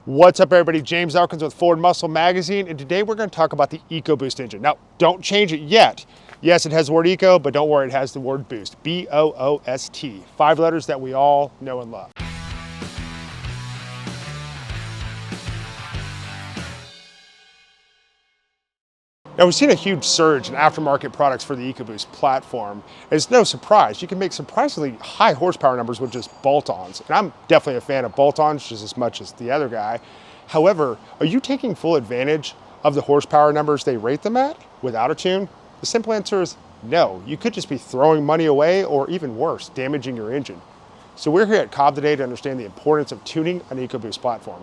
What's up, everybody? James Elkins with Ford Muscle Magazine, and today we're going to talk about the EcoBoost engine. Now, don't change it yet. Yes, it has the word eco, but don't worry, it has the word boost. B-O-O-S-T. 5 letters that we all know and love. Now, we've seen a huge surge in aftermarket products for the EcoBoost platform. It's no surprise. You can make surprisingly high horsepower numbers with just bolt-ons. And I'm definitely a fan of bolt-ons just as much as the other guy. However, are you taking full advantage of the horsepower numbers they rate them at without a tune? The simple answer is no. You could just be throwing money away, or even worse, damaging your engine. So we're here at COBB today to understand the importance of tuning an EcoBoost platform.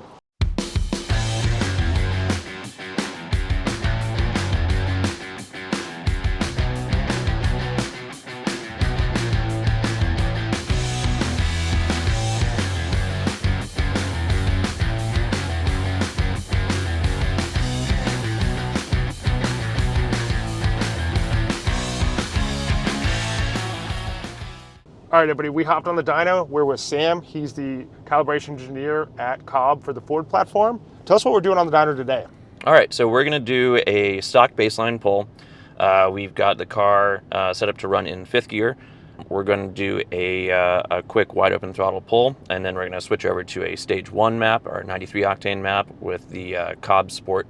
All right, everybody, we hopped on the dyno. We're with Sam. He's the calibration engineer at COBB for the Ford platform. Tell us what we're doing on the dyno today. All right, so we're gonna do a stock baseline pull. We've got the car set up to run in 5th gear. We're gonna do a quick wide open throttle pull, and then we're gonna switch over to a stage 1 map, our 93 octane map with the Accessport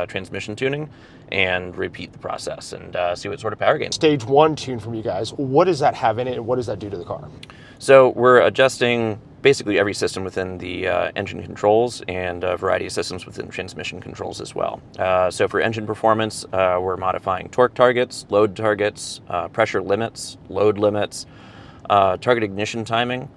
transmission tuning, and repeat the process and see what sort of power gain. Stage 1 tune from you guys. What does that have in it, and what does that do to the car? So we're adjusting basically every system within the engine controls and a variety of systems within transmission controls as well. So for engine performance, we're modifying torque targets, load targets, pressure limits, load limits, target ignition timing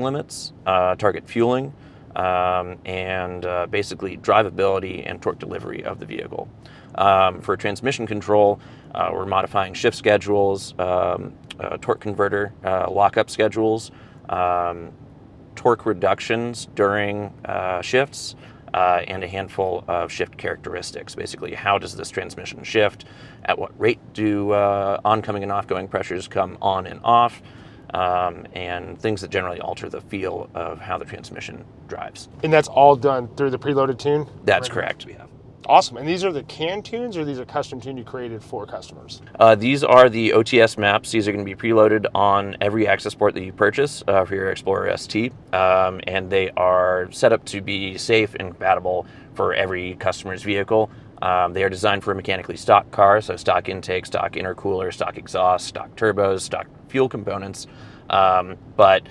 limits, target fueling, and basically drivability and torque delivery of the vehicle. For transmission control, we're modifying shift schedules, torque converter lockup schedules, torque reductions during shifts, and a handful of shift characteristics. Basically, how does this transmission shift? At what rate do oncoming and offgoing pressures come on and off? And things that generally alter the feel of how the transmission drives. And that's all done through the preloaded tune? That's correct. Awesome. And these are the canned tunes, or these are custom tunes you created for customers? These are the OTS maps. These are going to be preloaded on every Accessport that you purchase for your Explorer ST, and they are set up to be safe and compatible for every customer's vehicle. They are designed for a mechanically stock car, so stock intake, stock intercooler, stock exhaust, stock turbos, stock fuel components. But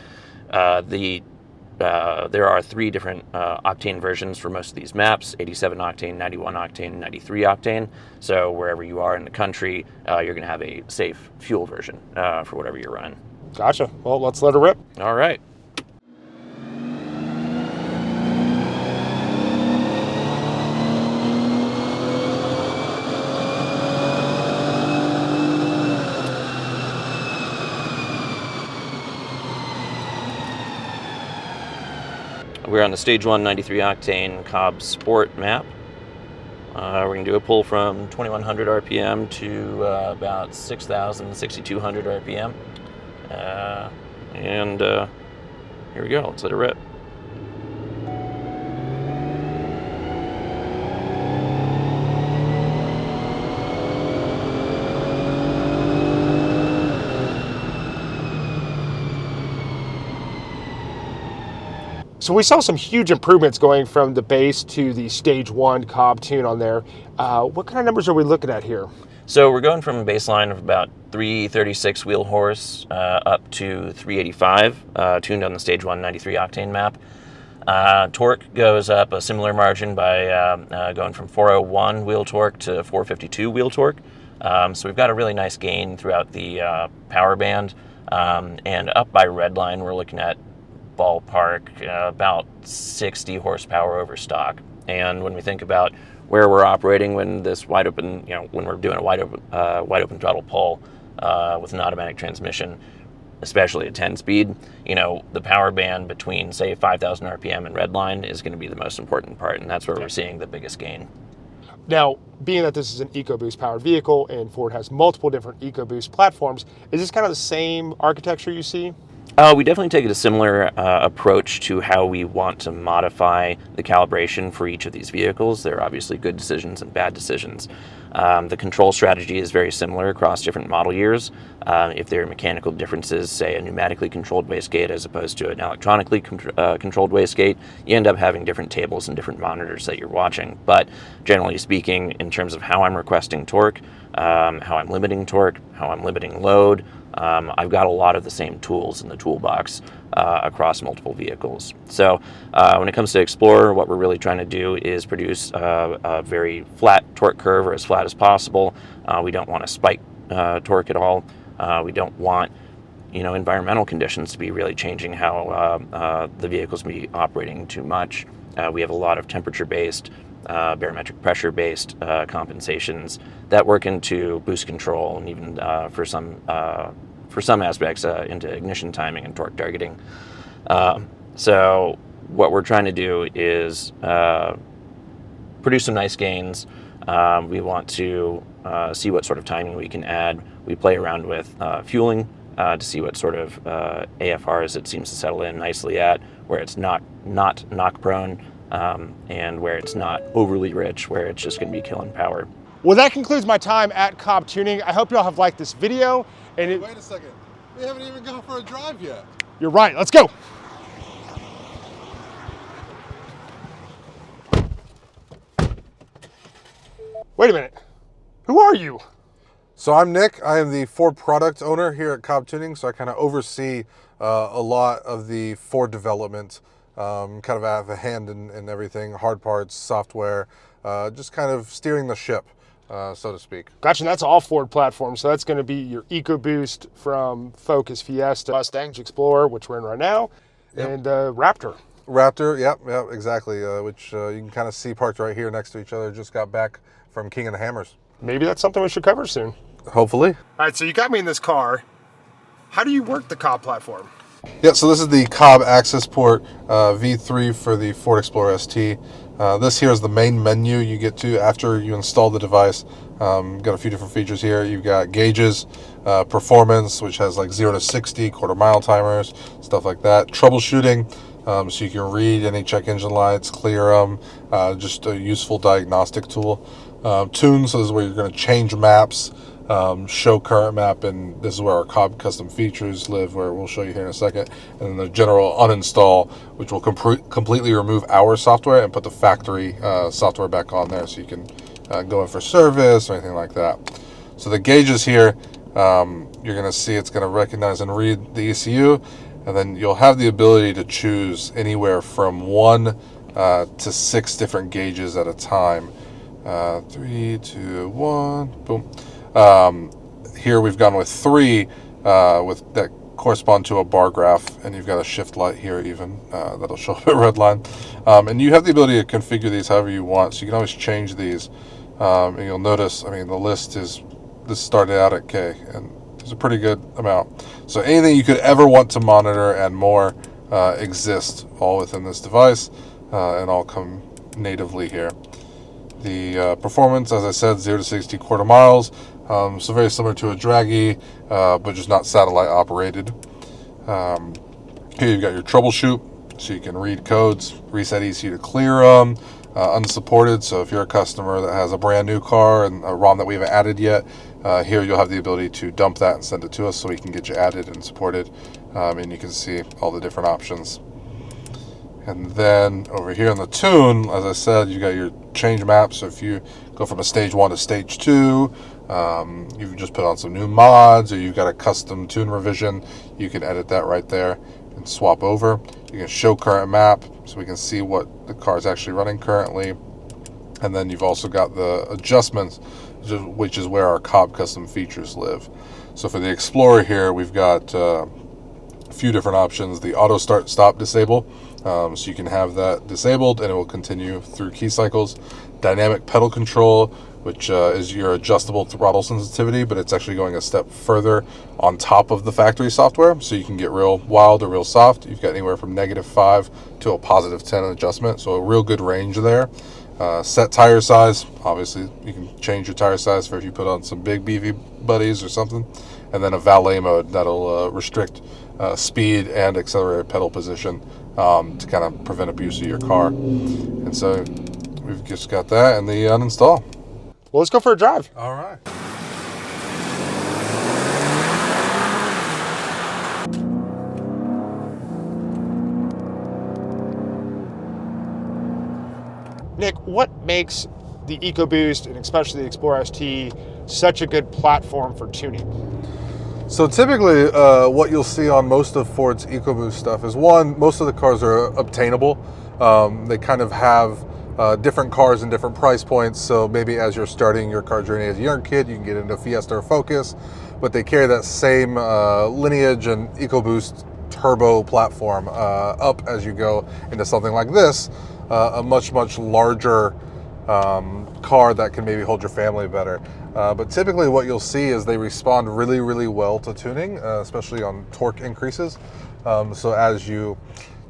there are 3 different octane versions for most of these maps: 87 octane, 91 octane, 93 octane. So wherever you are in the country, you're going to have a safe fuel version for whatever you're running. Gotcha. Well, let's let it rip. All right. We're on the stage 1 93 octane COBB Sport map. We're going to do a pull from 2100 RPM to about 6000, 6200 RPM. And here we go. Let's let it rip. So we saw some huge improvements going from the base to the stage 1 COBB tune on there. What kind of numbers are we looking at here? So we're going from a baseline of about 336 wheel horse up to 385, tuned on the stage 1 93 octane map. Torque goes up a similar margin by going from 401 wheel torque to 452 wheel torque. So we've got a really nice gain throughout the power band. And up by redline, we're looking at ballpark about 60 horsepower over stock. And when we think about where we're operating when this wide open, when we're doing a wide open throttle pull with an automatic transmission, especially at 10 speed, the power band between, say, 5,000 RPM and redline is going to be the most important part, and that's where we're seeing the biggest gain. Now, being that this is an EcoBoost powered vehicle and Ford has multiple different EcoBoost platforms, is this kind of the same architecture you see? We definitely take a similar approach to how we want to modify the calibration for each of these vehicles. There are obviously good decisions and bad decisions. The control strategy is very similar across different model years. If there are mechanical differences, say a pneumatically controlled wastegate as opposed to an electronically controlled wastegate, you end up having different tables and different monitors that you're watching. But generally speaking, in terms of how I'm requesting torque, how I'm limiting torque, how I'm limiting load, I've got a lot of the same tools in the toolbox across multiple vehicles. So when it comes to Explorer, what we're really trying to do is produce a very flat torque curve, or as flat as possible. We don't want to spike torque at all. We don't want environmental conditions to be really changing how the vehicles be operating too much. We have a lot of temperature-based, barometric pressure-based compensations that work into boost control, and even for some aspects into ignition timing and torque targeting. So what we're trying to do is produce some nice gains. We want to see what sort of timing we can add. We play around with fueling to see what sort of AFRs it seems to settle in nicely at, where it's not knock prone, and where it's not overly rich, where it's just going to be killing power. Well, that concludes my time at COBB Tuning. I hope you all have liked this video. And wait a second, we haven't even gone for a drive yet. You're right, let's go. Wait a minute, who are you? So I'm Nick. I am the Ford product owner here at COBB Tuning, so I kind of oversee a lot of the Ford development, kind of have a hand in everything, hard parts, software, just kind of steering the ship, so to speak. Gotcha, and that's all Ford platforms, so that's going to be your EcoBoost from Focus, Fiesta, Mustang, Explorer, which we're in right now, yep. And Raptor. Raptor, yep, exactly, which you can kind of see parked right here next to each other. Just got back from King of the Hammers. Maybe that's something we should cover soon. Hopefully. All right, so you got me in this car. How do you work the COBB platform? Yeah, so this is the COBB Accessport V3 for the Ford Explorer ST. This here is the main menu you get to after you install the device. Got a few different features here. You've got gauges, performance, which has like 0 to 60, quarter-mile timers, stuff like that. Troubleshooting, so you can read any check engine lights, clear them, just a useful diagnostic tool. Tune, so this is where you're going to change maps, show current map, and this is where our COBB custom features live, where we'll show you here in a second. And then the general uninstall, which will completely remove our software and put the factory software back on there, so you can go in for service or anything like that. So the gauges here, you're going to see it's going to recognize and read the ECU, and then you'll have the ability to choose anywhere from 1 to 6 different gauges at a time. 3, 2, 1, boom. Here we've gone with 3 with that correspond to a bar graph, and you've got a shift light here even that'll show up at red line. And you have the ability to configure these however you want, so you can always change these. And you'll notice, I mean, the list is, this started out at K, and there's a pretty good amount. So anything you could ever want to monitor and more exist all within this device, and all come natively here. The performance, as I said, 0 to 60 quarter miles, so very similar to a Draggy, but just not satellite operated. Here you've got your troubleshoot, so you can read codes, reset ECU to clear them, unsupported, so if you're a customer that has a brand new car and a ROM that we haven't added yet, here you'll have the ability to dump that and send it to us so we can get you added and supported, and you can see all the different options. And then over here in the tune, as I said, you got your change maps. So if you go from a stage 1 to stage 2, you've just put on some new mods, or you've got a custom tune revision, you can edit that right there and swap over. You can show current map, so we can see what the car is actually running currently. And then you've also got the adjustments, which is where our COBB custom features live. So for the Explorer here, we've got a few different options. The auto start stop disable, so you can have that disabled and it will continue through key cycles. Dynamic pedal control, which is your adjustable throttle sensitivity, but it's actually going a step further on top of the factory software, so you can get real wild or real soft. You've got anywhere from -5 to a +10 adjustment, so a real good range there. Set tire size, obviously you can change your tire size for if you put on some big beefy buddies or something. And then a valet mode that'll restrict speed and accelerated pedal position to kind of prevent abuse of your car. And so we've just got that and the uninstall. Well, let's go for a drive. All right. Nick, what makes the EcoBoost and especially the Explorer ST such a good platform for tuning? So typically what you'll see on most of Ford's EcoBoost stuff is, one, most of the cars are obtainable. They kind of have different cars and different price points. So maybe as you're starting your car journey as a young kid, you can get into Fiesta or Focus, but they carry that same lineage and EcoBoost turbo platform up as you go into something like this, a much larger car that can maybe hold your family better. But typically what you'll see is they respond really well to tuning, especially on torque increases. So as you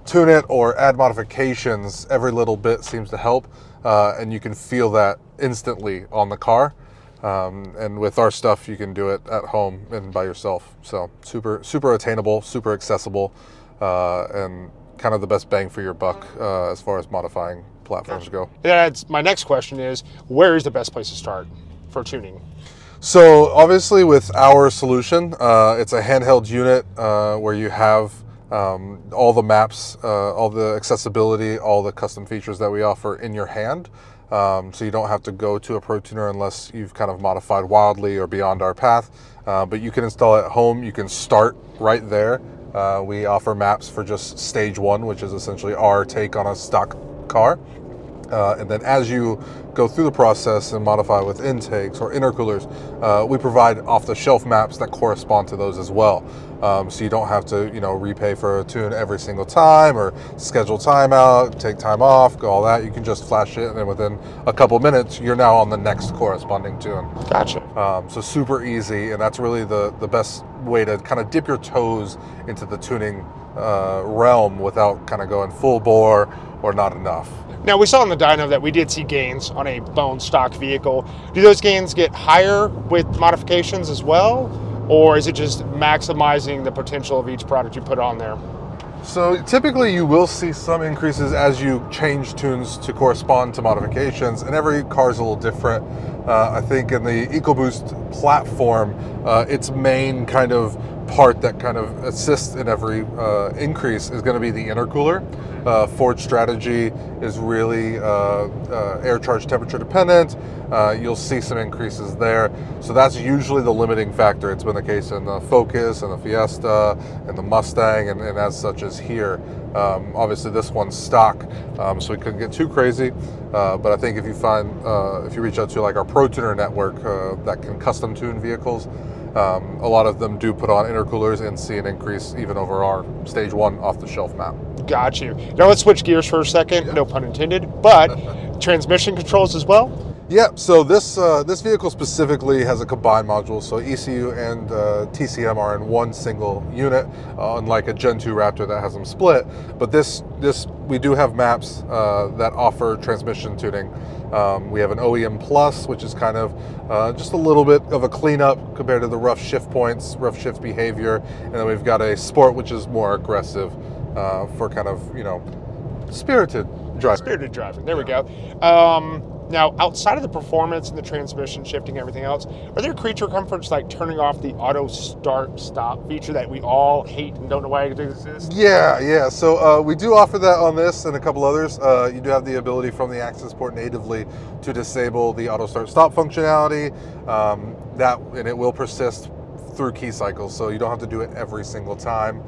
tune it or add modifications, every little bit seems to help, and you can feel that instantly on the car. And with our stuff, you can do it at home and by yourself. So super attainable, super accessible, and kind of the best bang for your buck as far as modifying platforms go. That's my next question is, where is the best place to start for tuning? So obviously with our solution, it's a handheld unit where you have all the maps, all the accessibility, all the custom features that we offer in your hand. So you don't have to go to a pro tuner unless you've kind of modified wildly or beyond our path. But you can install it at home. You can start right there. We offer maps for just stage 1, which is essentially our take on a stock car. And then as you go through the process and modify with intakes or intercoolers, we provide off-the-shelf maps that correspond to those as well. So you don't have to, repay for a tune every single time or schedule time out, take time off, all that. You can just flash it, and then within a couple minutes, you're now on the next corresponding tune. Gotcha. So super easy, and that's really the best way to kind of dip your toes into the tuning realm without kind of going full bore or not enough. Now, we saw on the dyno that we did see gains on a bone stock vehicle. Do those gains get higher with modifications as well? Or is it just maximizing the potential of each product you put on there? So typically you will see some increases as you change tunes to correspond to modifications, and every car is a little different. I think in the EcoBoost platform, its main kind of part that kind of assists in every increase is going to be the intercooler. Ford's strategy is really air charge temperature dependent. You'll see some increases there. So that's usually the limiting factor. It's been the case in the Focus and the Fiesta and the Mustang, and as such as here. Obviously this one's stock, so we couldn't get too crazy. But I think if you reach out to like our Pro Tuner network that can custom tune vehicles, a lot of them do put on intercoolers and see an increase even over our stage 1 off-the-shelf map. Got you. Now let's switch gears for a second, Yeah. no pun intended, but transmission controls as well? Yeah, so this vehicle specifically has a combined module, so ECU and TCM are in one single unit, unlike a Gen 2 Raptor that has them split. But this we do have maps that offer transmission tuning. We have an OEM Plus, which is kind of just a little bit of a cleanup compared to the rough shift points, rough shift behavior, and then we've got a Sport, which is more aggressive for kind of spirited driving. Spirited driving, there we go. Now, outside of the performance and the transmission shifting, everything else, are there creature comforts like turning off the auto start stop feature that we all hate and don't know why it exists? Yeah. So we do offer that on this and a couple others. You do have the ability from the Accessport natively to disable the auto start stop functionality. And it will persist through key cycles, so you don't have to do it every single time.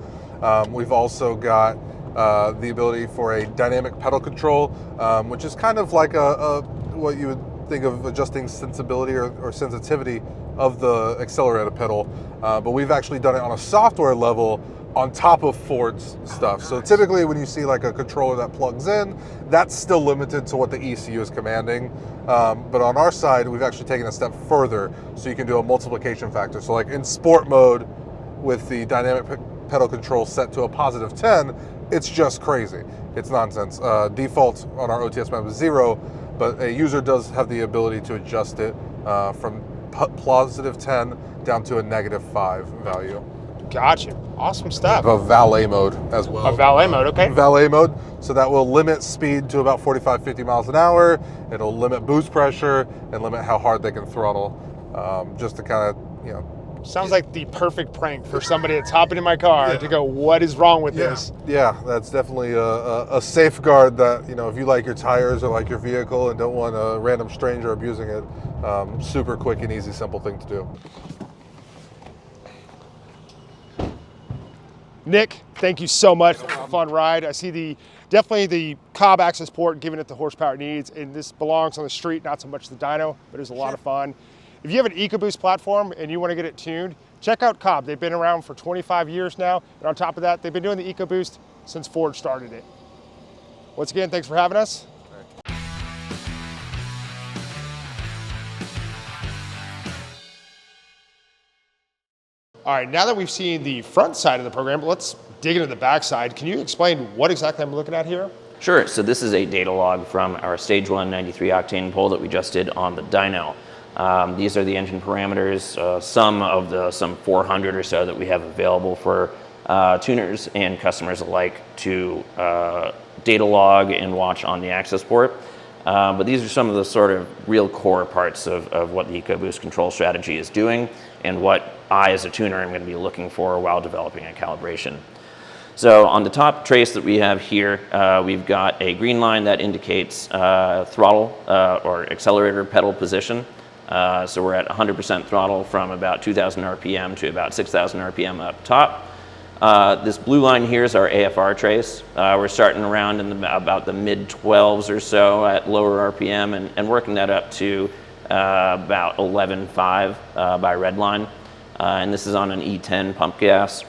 We've also got the ability for a dynamic pedal control, which is kind of like what you would think of adjusting sensibility or sensitivity of the accelerator pedal, but we've actually done it on a software level on top of Ford's stuff. Nice. So typically when you see like a controller that plugs in, that's still limited to what the ECU is commanding. But on our side, we've actually taken a step further, so you can do a multiplication factor. So like in sport mode with the dynamic pedal control set to a positive 10, it's just crazy. It's nonsense. Default on our OTS map is 0, but a user does have the ability to adjust it from positive 10 down to a negative 5 value. Gotcha. Awesome stuff. A valet mode as well. A valet mode, okay. Valet mode, so that will limit speed to about 45, 50 miles an hour. It'll limit boost pressure and limit how hard they can throttle, just to kind of, you know. Sounds like the perfect prank for somebody that's hopping in my car to go, what is wrong with this? Yeah, that's definitely a safeguard that, you know, if you like your tires or like your vehicle and don't want a random stranger abusing it, super quick and easy, simple thing to do. Nick, thank you so much for a fun ride. I see definitely the COBB Accessport giving it the horsepower it needs, and this belongs on the street, not so much the dyno, but it was a lot of fun. If you have an EcoBoost platform and you want to get it tuned, check out COBB. They've been around for 25 years now, and on top of that, they've been doing the EcoBoost since Ford started it. Once again, thanks for having us. All right, now that we've seen the front side of the program, let's dig into the back side. Can you explain what exactly I'm looking at here? Sure, so this is a data log from our Stage 1 93 octane pull that we just did on the dyno. These are the engine parameters, some 400 or so that we have available for tuners and customers alike to data log and watch on the Accessport. But these are some of the sort of real core parts of what the EcoBoost control strategy is doing and what I as a tuner am going to be looking for while developing a calibration. So on the top trace that we have here, we've got a green line that indicates throttle or accelerator pedal position. So we're at 100% throttle from about 2,000 RPM to about 6,000 RPM up top. This blue line here is our AFR trace. We're starting around in about the mid-12s or so at lower RPM and working that up to about 11.5 by red line. And this is on an E10 pump gas.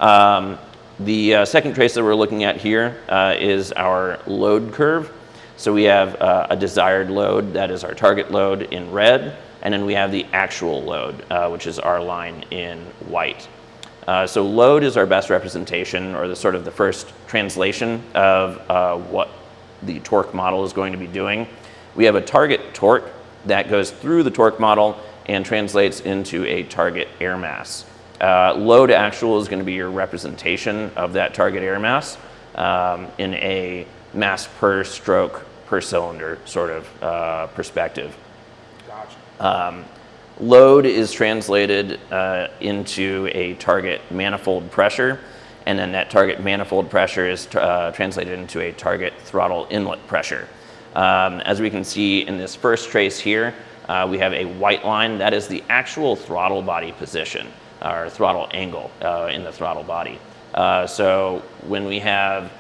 The second trace that we're looking at here is our load curve. So we have a desired load, that is our target load in red, and then we have the actual load, which is our line in white. So load is our best representation, or the first translation of what the torque model is going to be doing. We have a target torque that goes through the torque model and translates into a target air mass. Load actual is going to be your representation of that target air mass in a mass per stroke per cylinder sort of perspective. Gotcha. Load is translated into a target manifold pressure, and then that target manifold pressure is translated into a target throttle inlet pressure. As we can see in this first trace here, we have a white line. That is the actual throttle body position, or throttle angle in the throttle body. So when we have,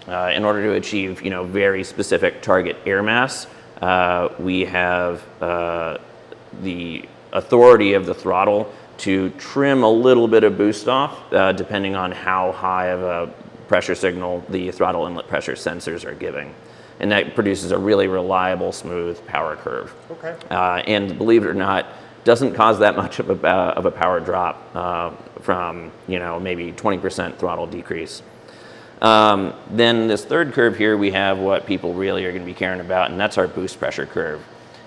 in order to achieve very specific target air mass, we have the authority of the throttle to trim a little bit of boost off, depending on how high of a pressure signal the throttle inlet pressure sensors are giving. And that produces a really reliable, smooth power curve. Okay. And believe it or not, doesn't cause that much of a power drop from maybe 20% throttle decrease. Then this third curve here, we have what people really are going to be caring about, and that's our boost pressure curve.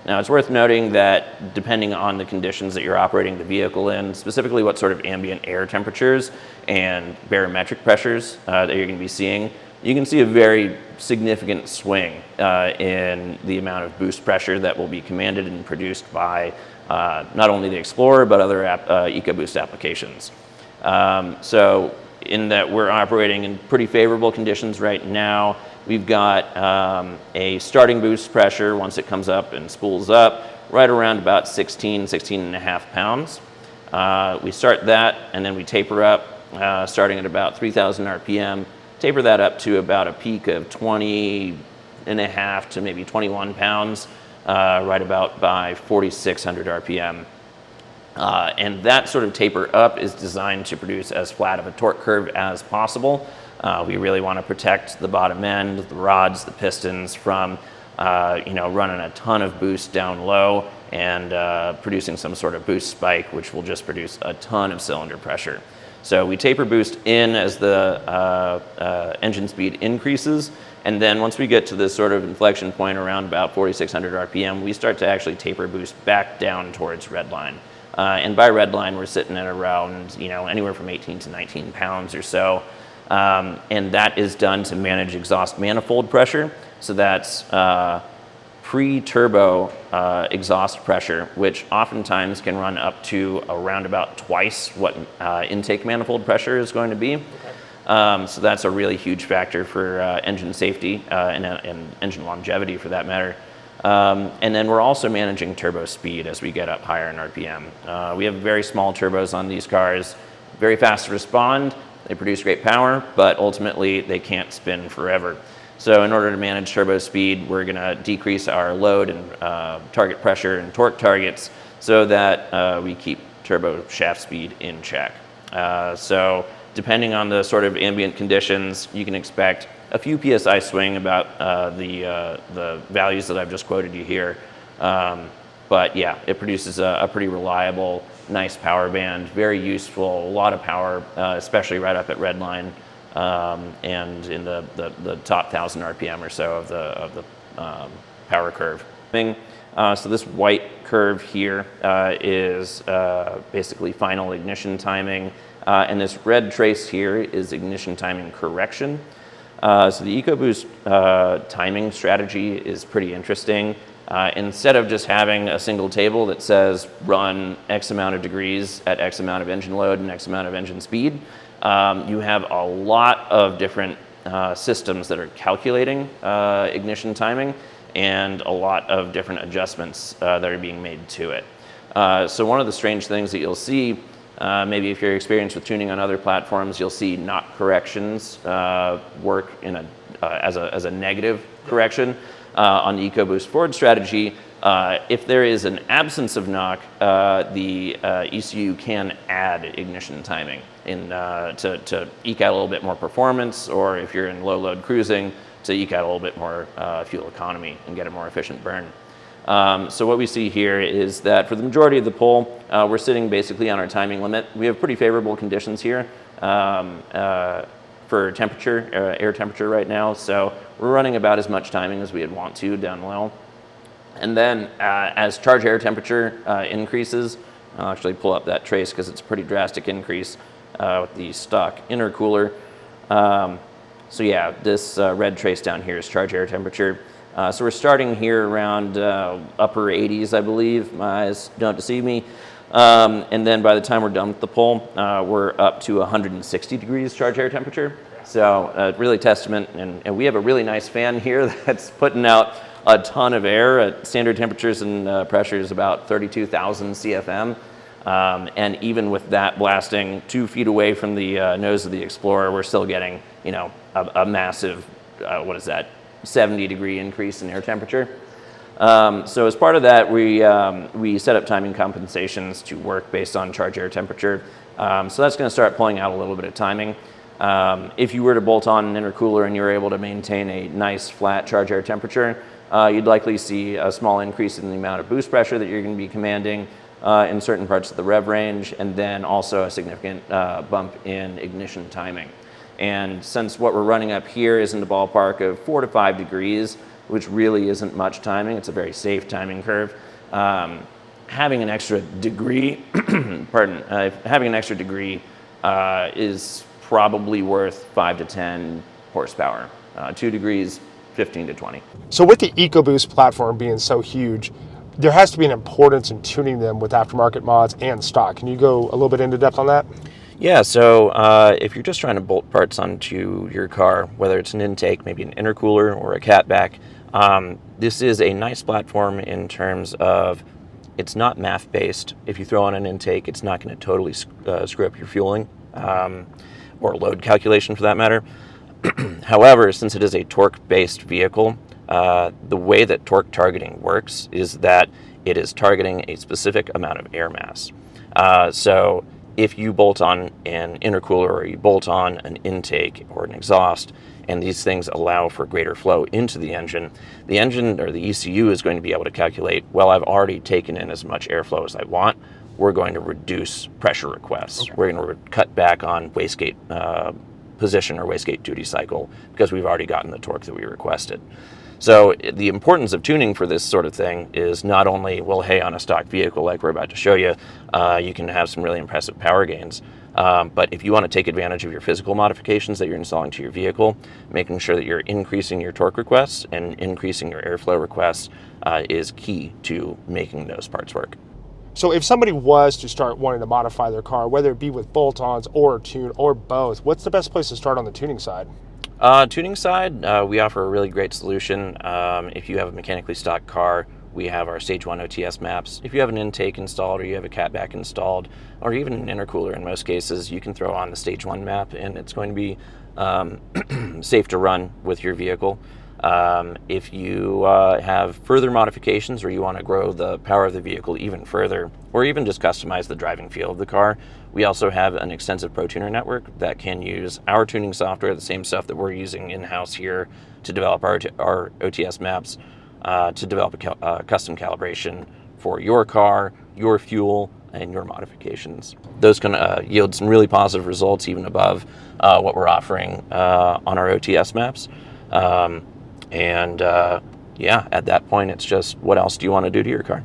Now, it's worth noting that depending on the conditions that you're operating the vehicle in, specifically what sort of ambient air temperatures and barometric pressures that you're going to be seeing, you can see a very significant swing in the amount of boost pressure that will be commanded and produced by not only the Explorer, but other EcoBoost applications. So in that we're operating in pretty favorable conditions right now. We've got a starting boost pressure once it comes up and spools up right around about 16.5 pounds. We start that and then we taper up starting at about 3,000 RPM, taper that up to about a peak of 20.5 to maybe 21 pounds right about by 4,600 RPM. And that sort of taper up is designed to produce as flat of a torque curve as possible. We really want to protect the bottom end, the rods, the pistons from running a ton of boost down low and producing some sort of boost spike, which will just produce a ton of cylinder pressure. So we taper boost in as the engine speed increases, and then once we get to this sort of inflection point around about 4,600 RPM, we start to actually taper boost back down towards red line. And by redline, we're sitting at around, anywhere from 18 to 19 pounds or so. And that is done to manage exhaust manifold pressure. So that's pre-turbo exhaust pressure, which oftentimes can run up to around about twice what intake manifold pressure is going to be. So that's a really huge factor for engine safety and engine longevity for that matter. And then we're also managing turbo speed as we get up higher in RPM. We have very small turbos on these cars, very fast to respond, they produce great power, but ultimately they can't spin forever. So in order to manage turbo speed, we're gonna decrease our load and target pressure and torque targets so that we keep turbo shaft speed in check. So depending on the sort of ambient conditions, you can expect a few PSI swing about the values that I've just quoted you here. But yeah, it produces a pretty reliable, nice power band, very useful, a lot of power, especially right up at redline and in the top 1,000 RPM or so of the power curve. So this white curve here is basically final ignition timing, and this red trace here is ignition timing correction. So the EcoBoost timing strategy is pretty interesting. Instead of just having a single table that says run X amount of degrees at X amount of engine load and X amount of engine speed, you have a lot of different systems that are calculating ignition timing and a lot of different adjustments that are being made to it. So one of the strange things that you'll see, maybe if you're experienced with tuning on other platforms, you'll see knock corrections work in as a negative correction. On the EcoBoost Ford strategy, if there is an absence of knock, the ECU can add ignition timing to eke out a little bit more performance, or if you're in low load cruising, to eke out a little bit more fuel economy and get a more efficient burn. So what we see here is that for the majority of the pull, we're sitting basically on our timing limit. We have pretty favorable conditions here for temperature, air temperature right now. So we're running about as much timing as we'd want to down low. And then as charge air temperature increases, I'll actually pull up that trace because it's a pretty drastic increase with the stock intercooler. So yeah, this red trace down here is charge air temperature. So we're starting here around upper 80s, I believe. My eyes don't deceive me. And then by the time we're done with the pull, we're up to 160 degrees charge air temperature. So really testament, and we have a really nice fan here that's putting out a ton of air at standard temperatures and pressures about 32,000 CFM. And even with that blasting 2 feet away from the nose of the Explorer, we're still getting, a massive, 70-degree increase in air temperature. So as part of that, we set up timing compensations to work based on charge air temperature. So that's going to start pulling out a little bit of timing. If you were to bolt on an intercooler and you were able to maintain a nice flat charge air temperature, you'd likely see a small increase in the amount of boost pressure that you're going to be commanding in certain parts of the rev range, and then also a significant bump in ignition timing. And since what we're running up here is in the ballpark of 4 to 5 degrees, which really isn't much timing, it's a very safe timing curve, having an extra degree, having an extra degree is probably worth 5 to 10 horsepower. 2 degrees, 15 to 20. So with the EcoBoost platform being so huge, there has to be an importance in tuning them with aftermarket mods and stock. Can you go a little bit into depth on that? Yeah, so if you're just trying to bolt parts onto your car, whether it's an intake, maybe an intercooler or a catback, this is a nice platform in terms of it's not math-based. If you throw on an intake, it's not going to totally screw up your fueling or load calculation for that matter. However, since it is a torque-based vehicle, the way that torque targeting works is that it is targeting a specific amount of air mass. So if you bolt on an intercooler or you bolt on an intake or an exhaust, and these things allow for greater flow into the engine or the ECU is going to be able to calculate, well, I've already taken in as much airflow as I want. We're going to reduce pressure requests. Okay. We're going to cut back on wastegate position or wastegate duty cycle because we've already gotten the torque that we requested. So the importance of tuning for this sort of thing is not only, well, hey, on a stock vehicle like we're about to show you, you can have some really impressive power gains. But if you want to take advantage of your physical modifications that you're installing to your vehicle, making sure that you're increasing your torque requests and increasing your airflow requests is key to making those parts work. So if somebody was to start wanting to modify their car, whether it be with bolt-ons or a tune or both, what's the best place to start on the tuning side? Tuning side, we offer a really great solution. If you have a mechanically stock car, we have our Stage 1 OTS maps. If you have an intake installed or you have a catback installed, or even an intercooler in most cases, you can throw on the Stage 1 map and it's going to be safe to run with your vehicle. If you have further modifications or you want to grow the power of the vehicle even further, or even just customize the driving feel of the car, we also have an extensive Pro Tuner network that can use our tuning software, the same stuff that we're using in-house here to develop our OTS maps, to develop a custom calibration for your car, your fuel, and your modifications. Those can yield some really positive results even above what we're offering on our OTS maps. Yeah, at that point, it's just what else do you want to do to your car?